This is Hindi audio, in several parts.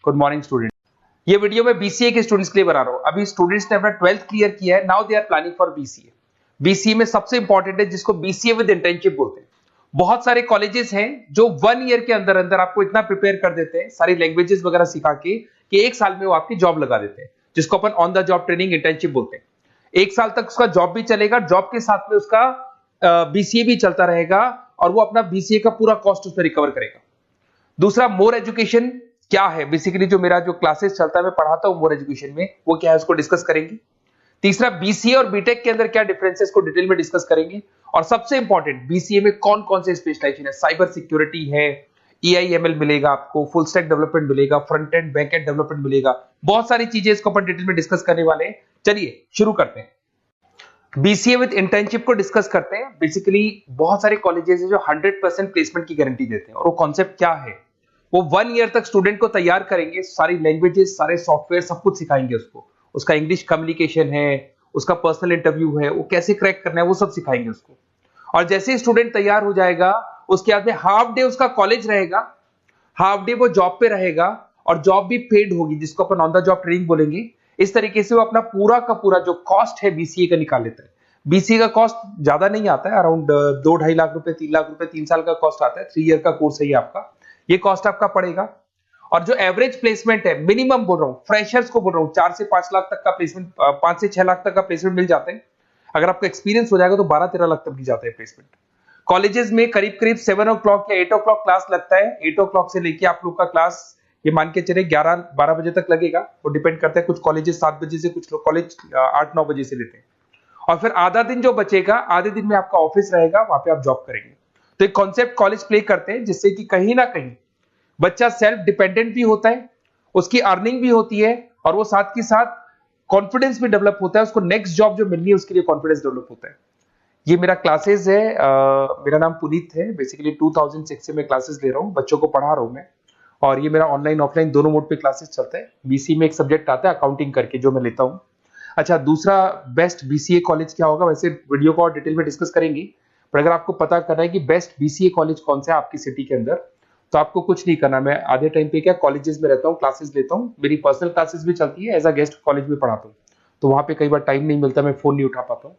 Good morning student. ये वीडियो मैं बीसीए के स्टूडेंट्स के लिए बना रहा हूँ। अभी स्टूडेंट्स ने अपना 12th क्लियर किया है, now they are planning for BCA. BCA में सबसे इंपॉर्टेंट है जिसको बीसीए विद इंटर्नशिप बोलते हैं। बहुत सारे कॉलेजेस हैं जो 1 ईयर के अंदर अंदर आपको इतना प्रिपेयर कर देते हैं सारी लैंग्वेजेस वगैरह सिखा के कि 1 साल में वो आपकी जॉब लगा देते हैं, जिसको अपन on the job training internship बोलते हैं। 1 साल तक उसका जॉब भी चलेगा, जॉब के साथ में उसका बीसीए भी चलता रहेगा और वो अपना बीसीए का पूरा कॉस्ट उसमें रिकवर करेगा। दूसरा, मोर एजुकेशन क्या है, बेसिकली जो मेरा जो क्लासेस चलता है मैं पढ़ाता हूं मोर एजुकेशन में, वो क्या है उसको डिस्कस करेंगे। तीसरा, बीसीए और बीटेक के अंदर क्या डिफरेंसेस को डिटेल में डिस्कस करेंगे। और सबसे इंपॉर्टेंट, बीसीए में कौन कौन से स्पेशलाइजेशन है, साइबर सिक्योरिटी है, EIML मिलेगा आपको, फुल स्टैक डेवलपमेंट मिलेगा, front end back and development मिलेगा, बहुत सारी चीजें इसको अपन डिटेल में डिस्कस करने वाले हैं। चलिए शुरू करते हैं। बीसीए विद इंटर्नशिप को डिस्कस करते हैं। बेसिकली बहुत सारे कॉलेजेस हैं जो 100% प्लेसमेंट की गारंटी देते हैं, और वो कॉन्सेप्ट क्या है, वो 1 ईयर तक स्टूडेंट को तैयार करेंगे, सारी लैंग्वेजेस, सारे सॉफ्टवेयर, सब कुछ सिखाएंगे उसको। उसका इंग्लिश कम्युनिकेशन है, उसका पर्सनल इंटरव्यू है, वो कैसे क्रैक करना है, वो सब सिखाएंगे उसको। और जैसे ही स्टूडेंट तैयार हो जाएगा, उसके बाद में हाफ डे उसका कॉलेज रहेगा, हाफ डे वो जॉब पे रहेगा, और जॉब भी पेड होगी, जिसको अपन ऑन द जॉब ट्रेनिंग बोलेंगे। इस तरीके से वो अपना पूरा का पूरा जो कॉस्ट है बीसीए का निकाल लेता है। बीसीए का कॉस्ट ज्यादा नहीं आता है, अराउंड 2-2.5 लाख रुपए, 3 लाख रुपए 3 साल का कॉस्ट आता है। 3 ईयर का कोर्स है ये आपका, ये कॉस्ट आपका पड़ेगा। और जो एवरेज प्लेसमेंट है, मिनिमम बोल रहा हूँ, फ्रेशर्स को बोल रहा हूँ, 4 से 5 लाख तक का प्लेसमेंट, 5 से 6 लाख तक का प्लेसमेंट मिल जाते हैं। अगर आपका एक्सपीरियंस हो जाएगा तो 12-13 लाख तक भी जाता है प्लेसमेंट। कॉलेजेस में करीब करीब 7 o'clock या 8 o'clock क्लास लगता है। 8 o'clock से लेके आप लोग का क्लास ये मान के चले 11-12 बजे तक लगेगा, वो डिपेंड करता है। कुछ कॉलेजेस 7 बजे से, कुछ कॉलेज 8-9 बजे से लेते हैं। और फिर आधा दिन जो बचेगा, आधे दिन में आपका ऑफिस रहेगा, वहां पे आप जॉब करेंगे। तो एक कॉन्सेप्ट कॉलेज प्ले करते हैं, जिससे कि कहीं ना कहीं बच्चा सेल्फ डिपेंडेंट भी होता है, उसकी अर्निंग भी होती है, और वो साथ के साथ कॉन्फिडेंस भी डेवलप होता है। उसको नेक्स्ट जॉब जो मिलनी है उसके लिए कॉन्फिडेंस डेवलप होता है। ये मेरा क्लासेस है, मेरा नाम पुनीत है। बेसिकली 2006 से मैं क्लासेस ले रहा हूँ, बच्चों को पढ़ा रहा हूँ मैं। और ये मेरा ऑनलाइन ऑफलाइन दोनों मोड पे क्लासेस चलता है। बीसी में एक सब्जेक्ट आता है अकाउंटिंग करके, जो मैं लेता हूँ। अच्छा, दूसरा, बेस्ट बीसीए कॉलेज क्या होगा, वैसे वीडियो को और डिटेल में डिस्कस करेंगे, पर अगर आपको पता करना है कि बेस्ट बीसीए कॉलेज कौन सा है आपकी सिटी के अंदर, तो आपको कुछ नहीं करना। मैं आधे टाइम पे क्या कॉलेजेस में रहता हूँ, क्लासेस लेता हूँ, मेरी पर्सनल क्लासेस भी चलती है, एज अ गेस्ट कॉलेज में पढ़ाता हूँ। तो वहां पे कई बार टाइम नहीं मिलता, मैं फोन नहीं उठा पाता हूँ,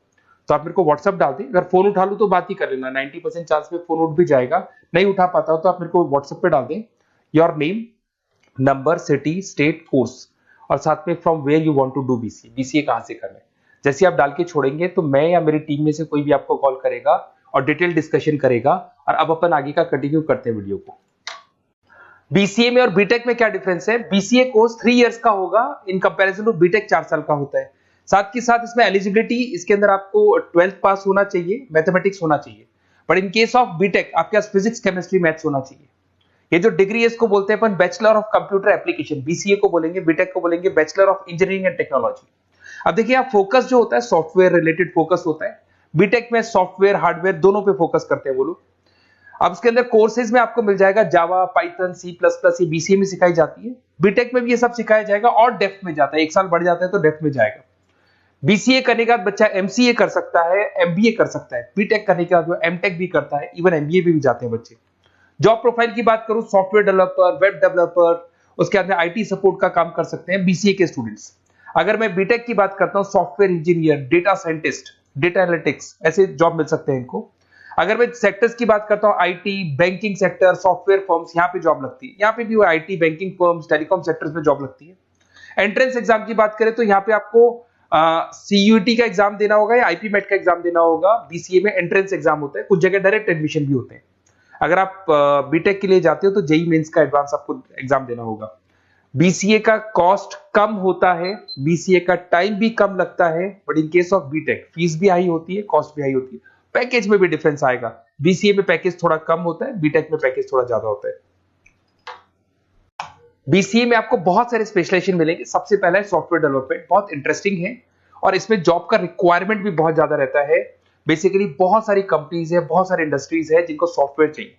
तो आप मेरे को व्हाट्सअप डाल दें। अगर फोन उठा लूँ तो बात ही कर लेना, 90% चांस में फोन उठ भी जाएगा। नहीं उठा पाता हो तो आप मेरे को व्हाट्सएप पे डाल दें, your name, number, city, state, course, और साथ में from where you want to do BCA, BCA कहां से करना है। जैसे आप डाल के छोड़ेंगे तो मैं या मेरी टीम में से कोई भी आपको कॉल करेगा और डिटेल डिस्कशन करेगा। और अब अपन आगे का कंटिन्यू करते हैं वीडियो को। बीसीए में और बीटेक में क्या डिफरेंस है। बीसीए कोर्स 3 इयर्स का होगा, इन कंपैरिजन टू बीटेक 4 साल का होता है। साथ के साथ इसमें एलिजिबिलिटी, इसके अंदर आपको 12th पास होना चाहिए, मैथमेटिक्स होना चाहिए। But in case of BTech आपके पास फिजिक्स, केमिस्ट्री, मैथ्स होना चाहिए। ये जो डिग्री है इसको बोलते हैं अपन bachelor of computer application. BCA को बोलेंगे, बीटेक को बोलेंगे bachelor of engineering and technology. अब देखिए, आप फोकस जो होता है सॉफ्टवेयर रिलेटेड फोकस होता है। बीटेक में सॉफ्टवेयर, हार्डवेयर दोनों पे फोकस करते हैं वो लोग। अब इसके अंदर कोर्सेज में आपको मिल जाएगा जावा, पाइथन, C++, ये बीसीए में सिखाई जाती है। बीटेक में भी ये सब सिखाया जाएगा, और डेप्थ में जाता है, 1 साल बढ़ जाता है तो डेप्थ में जाएगा। बीसीए करने के बाद बच्चा एमसीए कर सकता है, एमबीए कर सकता है। बीटेक करने के बाद वो एमटेक भी करता है, इवन एमबीए भी जाते हैं बच्चे। जॉब प्रोफाइल की बात करूं, सॉफ्टवेयर डेवलपर, वेब डेवलपर, उसके बाद में आईटी सपोर्ट का काम कर सकते हैं बीसीए के स्टूडेंट्स। अगर मैं बीटेक की बात करता हूं, software engineer, data scientist, data analytics, ऐसे जॉब मिल सकते हैं इनको। अगर मैं सेक्टर्स की बात करता हूं, IT, banking sector, software firms, यहाँ पे जॉब लगती है। यहाँ पे भी IT, banking firms, telecom sectors में जॉब लगती है। एंट्रेंस एग्जाम की बात करें तो यहाँ पे आपको सीयूटी का एग्जाम देना होगा या आईपी मेट का एग्जाम देना होगा। बीसीए में एंट्रेंस एग्जाम होता है, कुछ जगह डायरेक्ट एडमिशन भी होते हैं। अगर आप बीटेक के लिए जाते हो तो जेई मेंस का एडवांस आपको एग्जाम देना होगा। बीसीए का कॉस्ट कम होता है, बीसीए का टाइम भी कम लगता है, but in case of BTech fees भी हाई होती है, कॉस्ट भी हाई होती है, पैकेज में भी डिफरेंस आएगा। बीसीए में पैकेज थोड़ा कम होता है, बीटेक में पैकेज थोड़ा ज्यादा होता है। बीसीए में आपको बहुत सारे स्पेशलाइजेशन मिलेंगे। सबसे पहला है सॉफ्टवेयर डेवलपमेंट, बहुत इंटरेस्टिंग है, और इसमें जॉब का रिक्वायरमेंट भी बहुत ज्यादा रहता है। बेसिकली बहुत सारी कंपनीज है, बहुत सारी इंडस्ट्रीज है जिनको सॉफ्टवेयर चाहिए,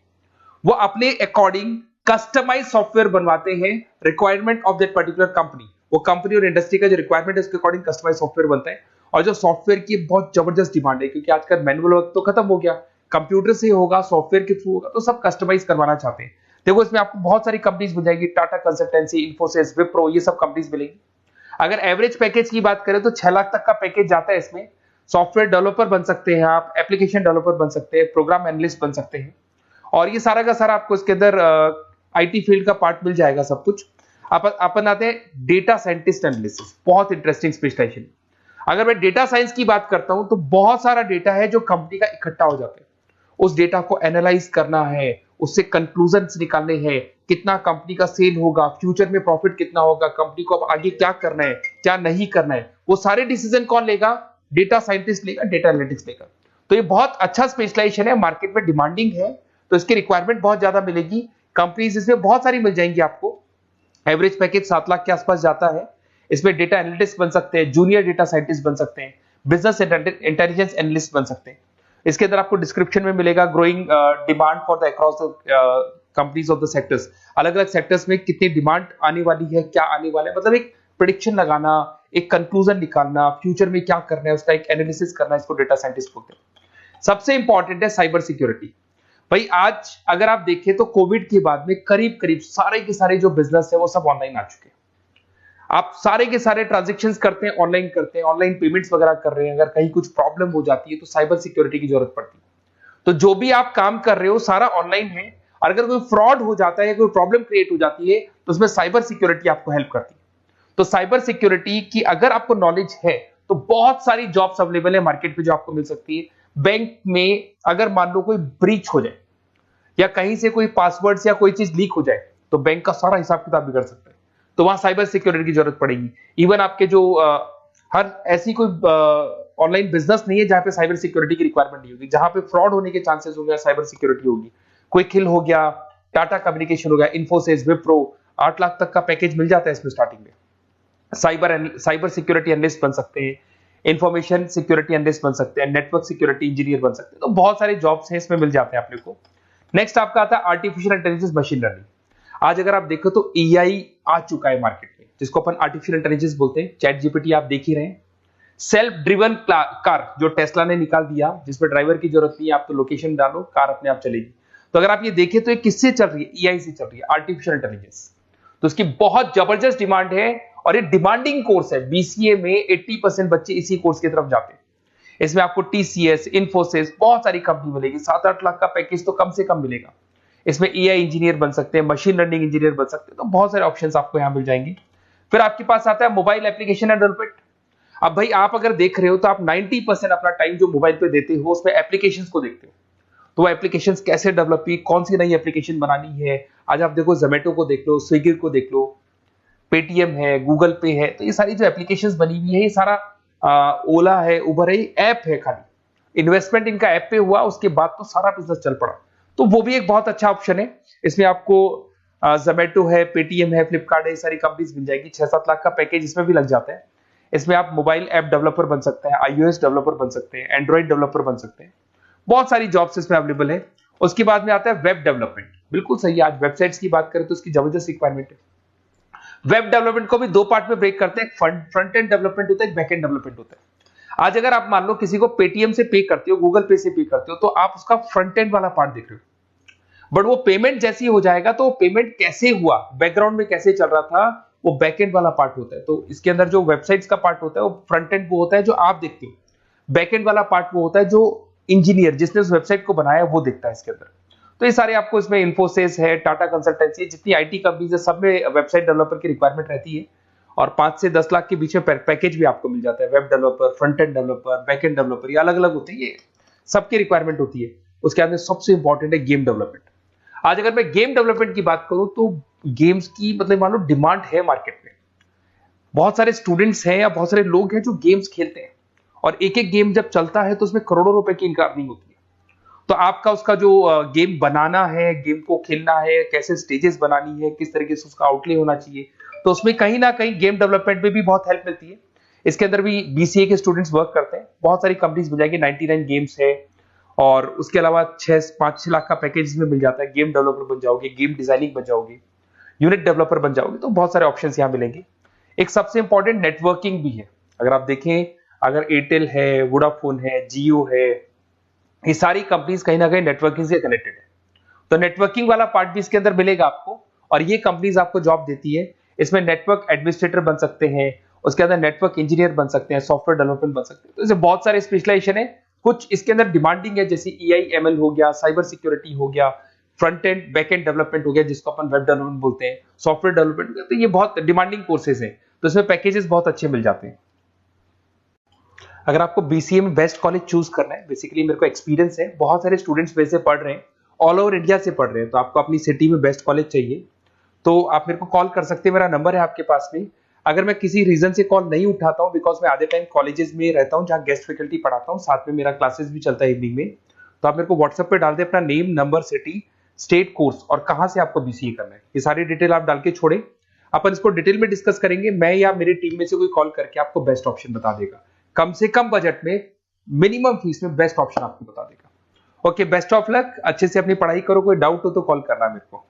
वो अपने अकॉर्डिंग कस्टमाइज सॉफ्टवेयर बनवाते हैं, requirement of that particular company. वो कंपनी और इंडस्ट्री का जो रिक्वायरमेंट है उसके अकॉर्डिंग कस्टमाइज सॉफ्टवेयर बनता है। और जो सॉफ्टवेयर की बहुत जबरदस्त डिमांड है, क्योंकि आजकल मैनुअल वर्क तो खत्म हो गया, कंप्यूटर से होगा, सॉफ्टवेयर के थ्रू होगा, तो सब कस्टमाइज करवाना चाहते हैं। देखो इसमें आपको बहुत सारी कंपनीज मिल जाएगी, टाटा कंसल्टेंसी, इन्फोसिस, विप्रो, ये सब कंपनीज मिलेंगी। अगर एवरेज पैकेज की बात करें तो 6 लाख तक का पैकेज जाता है इसमें। सॉफ्टवेयर डेवलपर बन सकते हैं आप, एप्लीकेशन डेवलपर बन सकते हैं, प्रोग्राम एनालिस्ट बन सकते हैं, और ये सारा का सारा आपको इसके अंदर आईटी फील्ड का पार्ट मिल जाएगा सब कुछ। अपन आते हैं डेटा साइंटिस्ट एनालिसिस, बहुत इंटरेस्टिंग स्पेशलाइजेशन। अगर मैं डेटा साइंस की बात करता हूं तो बहुत सारा डेटा है जो कंपनी का इकट्ठा हो जाता है, उस डेटा को एनालाइज करना है, उससे कंक्लूजन्स निकालने हैं, कितना कंपनी का सेल होगा, फ्यूचर में प्रॉफिट कितना होगा, कंपनी को अब आगे क्या करना है, क्या नहीं करना है, वो सारे डिसीजन कौन लेगा? डेटा साइंटिस्ट लेगा, डेटा एनालिटिक्स लेगा। तो ये बहुत अच्छा स्पेशलाइजेशन है, मार्केट में डिमांडिंग है, तो इसकी रिक्वायरमेंट बहुत ज्यादा मिलेगी। कंपनीज इसमें बहुत सारी मिल जाएंगी आपको। एवरेज पैकेज 7 लाख के आसपास जाता है। इसमें डेटा एनालिटिक्स बन सकते हैं, जूनियर डेटा साइंटिस्ट बन सकते हैं, बिजनेस इंटेलिजेंस एनालिस्ट बन सकते हैं। इसके अंदर आपको डिस्क्रिप्शन में मिलेगा growing demand for the across the companies of the sectors. अलग अलग सेक्टर्स में कितनी डिमांड आने वाली है, क्या आने वाला है, मतलब एक प्रेडिक्शन लगाना, एक कंक्लूजन निकालना, फ्यूचर में क्या करना है उसका एक एनालिसिस करना, इसको डेटा साइंटिस्ट बोलते हैं। सबसे इंपॉर्टेंट है साइबर सिक्योरिटी। भाई आज अगर आप देखें तो कोविड के बाद में करीब करीब सारे के सारे जो बिजनेस है वो सब ऑनलाइन आ चुके हैं। आप सारे के सारे ट्रांजैक्शंस करते हैं, ऑनलाइन करते हैं, ऑनलाइन पेमेंट्स वगैरह कर रहे हैं। अगर कहीं कुछ प्रॉब्लम हो जाती है तो साइबर सिक्योरिटी की जरूरत पड़ती है। तो जो भी आप काम कर रहे हो सारा ऑनलाइन है, और अगर कोई फ्रॉड हो जाता है, कोई प्रॉब्लम क्रिएट हो जाती है तो उसमें साइबर सिक्योरिटी आपको हेल्प करती है। तो साइबर सिक्योरिटी की अगर आपको नॉलेज है तो बहुत सारी जॉब्स अवेलेबल है मार्केट में जो आपको मिल सकती है। बैंक में अगर मान लो कोई ब्रीच हो जाए या कहीं से कोई पासवर्ड्स या कोई चीज लीक हो जाए तो बैंक का सारा हिसाब किताब बिगड़ सकता है, तो वहां साइबर सिक्योरिटी की जरूरत पड़ेगी। इवन आपके जो हर ऐसी कोई ऑनलाइन बिजनेस नहीं है जहां पे साइबर सिक्योरिटी की रिक्वायरमेंट नहीं होगी, जहां पे फ्रॉड होने के चांसेस होंगे, साइबर सिक्योरिटी होगी। क्विक हिल हो गया, टाटा कम्युनिकेशन हो गया, इन्फोसिस, विप्रो, 8 लाख तक का पैकेज मिल जाता है इसमें स्टार्टिंग में। साइबर सिक्योरिटी एनालिस्ट बन सकते हैं, इंफॉर्मेशन सिक्योरिटी एनालिस्ट बन सकते हैं, नेटवर्क सिक्योरिटी इंजीनियर बन सकते हैं। तो बहुत सारे जॉब्स हैं इसमें मिल जाते हैं अपने को। नेक्स्ट आपका आता है आर्टिफिशियल इंटेलिजेंस, मशीन लर्निंग। आज अगर आप देखो तो एआई आ चुका है मार्केट में, जिसको अपन आर्टिफिशियल इंटेलिजेंस बोलते हैं। चैट जीपीटी आप देख ही रहे हैं। सेल्फ ड्रिवन कार जो टेस्ला ने निकाल दिया, जिसमें ड्राइवर की जरूरत नहीं है, आप तो लोकेशन डालो, कार अपने आप चलेगी। तो अगर आप ये देखें तो ये किससे चल रही है? एआई से चल रही है, आर्टिफिशियल इंटेलिजेंस। तो इसकी बहुत जबरदस्त डिमांड है और ये डिमांडिंग कोर्स है। बीसीए में 80% बच्चे इसी कोर्स की तरफ जाते हैं। इसमें आपको टीसीएस, इन्फोसिस, बहुत सारी कंपनी मिलेगी। 7-8 लाख का पैकेज तो कम से कम मिलेगा। इसमें एआई इंजीनियर बन सकते हैं, मशीन लर्निंग इंजीनियर बन सकते हैं। तो बहुत सारे ऑप्शंस आपको यहां मिल जाएंगे। फिर आपके पास आता है मोबाइल एप्लीकेशन एंड डेवलपमेंट। अब भाई आप अगर देख रहे हो तो आप 90% अपना टाइम जो मोबाइल पे देते हो उसमें एप्लीकेशंस को देखते हो। तो वो एप्लीकेशंस कैसे डेवलप हुई, कौन सी नई एप्लीकेशन बनानी है। आज आप देखो जोमेटो को देख लो, स्विगी को देख लो, पेटीएम है, गूगल पे है। तो ये सारी जो एप्लीकेशंस बनी हुई है, ये सारा ओला है, उबर है, ऐप है। खाली इन्वेस्टमेंट इनका ऐप पे हुआ, उसके बाद तो सारा बिजनेस चल पड़ा। तो वो भी एक बहुत अच्छा ऑप्शन है। इसमें आपको जोमेटो है, पेटीएम है, फ्लिपकार्ट है, ये सारी कंपनीज मिल जाएगी। 6-7 लाख का पैकेज इसमें भी लग जाता है। इसमें आप मोबाइल ऐप डेवलपर बन सकते हैं, आईओएस डेवलपर बन सकते हैं, एंड्रॉइड डेवलपर बन सकते हैं। बहुत सारी जॉब्स इसमें अवेलेबल है। उसके बाद में आता है वेब डेवलपमेंट। बिल्कुल सही है, आज वेबसाइट्स की बात करें तो उसकी जबरदस्त रिक्वायरमेंट है। वेब डेवलपमेंट को भी 2 पार्ट में ब्रेक करते हैं। फ्रंट एंड डेवलपमेंट होता है, एक बैक एंड डेवलपमेंट होता है। आज अगर आप मान लो किसी को पेटीएम से पे करते हो, गूगल पे से पे करते हो, तो आप उसका फ्रंट एंड वाला पार्ट देख रहे हो। बट वो पेमेंट जैसी हो जाएगा तो पेमेंट कैसे हुआ, बैकग्राउंड में कैसे चल रहा था, वो बैक एंड वाला पार्ट होता है। तो इसके अंदर जो वेबसाइट्स का पार्ट होता है वो फ्रंट एंड वो होता है जो आप देखते हो। बैक एंड वाला पार्ट वो होता है जो इंजीनियर जिसने उस वेबसाइट को बनाया वो देखता है इसके अंदर। तो ये सारे आपको इसमें इन्फोसिस है, टाटा कंसल्टेंसी, जितनी आईटी कंपनीज है, सब में वेबसाइट डेवलपर की रिक्वायरमेंट रहती है। और 5 से 10 लाख के बीच में पैकेज भी आपको मिल जाता है। Web developer, front end developer, back end developer, ये अलग अलग होते हैं, ये सबकी रिक्वायरमेंट होती है। उसके बाद में सबसे इंपॉर्टेंट है गेम डेवलपमेंट। आज अगर मैं गेम डेवलपमेंट की बात करूं तो गेम्स की मतलब मान लो डिमांड है मार्केट में। बहुत सारे स्टूडेंट्स हैं या बहुत सारे लोग हैं जो गेम्स खेलते हैं, और एक एक गेम जब चलता है तो उसमें करोड़ों रुपए की इनकम अर्निंग होती है। तो आपका उसका जो गेम बनाना है, गेम को खेलना है, कैसे स्टेजेस बनानी है, किस तरीके से उसका आउटले होना चाहिए, तो उसमें कहीं ना कहीं गेम डेवलपमेंट में भी बहुत हेल्प मिलती है। इसके अंदर भी बीसीए के स्टूडेंट्स वर्क करते हैं। बहुत सारी कंपनीज मिल जाएगी, 99 गेम्स है, और उसके अलावा 5-6 लाख का पैकेज में मिल जाता है। गेम डेवलपर बन जाओगे, गेम डिजाइनिंग बन जाओगे, यूनिट डेवलपर बन जाओगे, तो बहुत सारे ऑप्शंस यहाँ मिलेंगे। एक सबसे इंपॉर्टेंट नेटवर्किंग भी है। अगर आप देखें, अगर एयरटेल है, वोडाफोन है, जियो है, ये सारी कंपनीज कहीं ना कहीं नेटवर्किंग से कनेक्टेड है। तो नेटवर्किंग वाला पार्ट भी इसके अंदर मिलेगा आपको, और ये कंपनीज आपको जॉब देती है। इसमें नेटवर्क एडमिनिस्ट्रेटर बन सकते हैं, उसके अंदर नेटवर्क इंजीनियर बन सकते हैं, सॉफ्टवेयर डेवलपमेंट बन सकते हैं। तो इसे बहुत सारे स्पेशलाइजेशन है। कुछ इसके अंदर डिमांडिंग है, जैसे EI/ML हो गया, साइबर सिक्योरिटी हो गया, front end back and development हो गया जिसको अपन वेब डेवलपमेंट बोलते हैं, सॉफ्टवेयर डेवलपमेंट। तो ये बहुत डिमांडिंग कोर्सेज हैं, तो इसमें पैकेजेस बहुत अच्छे मिल जाते हैं। अगर आपको BCA में बेस्ट कॉलेज चूज करना है, बेसिकली मेरे को एक्सपीरियंस है, बहुत सारे स्टूडेंट्स वैसे पढ़ रहे हैं, ऑल ओवर इंडिया से पढ़ रहे हैं, तो आपको अपनी सिटी में बेस्ट कॉलेज चाहिए तो आप मेरे को कॉल कर सकते हैं, मेरा नंबर है आपके पास में। अगर मैं किसी रीजन से कॉल नहीं उठाता हूं, बिकॉज मैं आधे टाइम कॉलेजेस में रहता हूं जहां गेस्ट फैकल्टी पढ़ाता हूं, साथ में मेरा क्लासेस भी चलता है इवनिंग में, तो आप मेरे को व्हाट्सएप पे डाल दे अपना name, number, city, state, course और कहां से आपको BCA करना है, ये सारी डिटेल आप डाल के छोड़े। अपन इसको डिटेल में डिस्कस करेंगे, मैं या मेरी टीम में से कोई कॉल करके आपको बेस्ट ऑप्शन बता देगा, कम से कम बजट में, मिनिमम फीस में बेस्ट ऑप्शन आपको बता देगा। ओके, बेस्ट ऑफ लक, अच्छे से अपनी पढ़ाई करो, कोई डाउट हो तो कॉल करना मेरे को।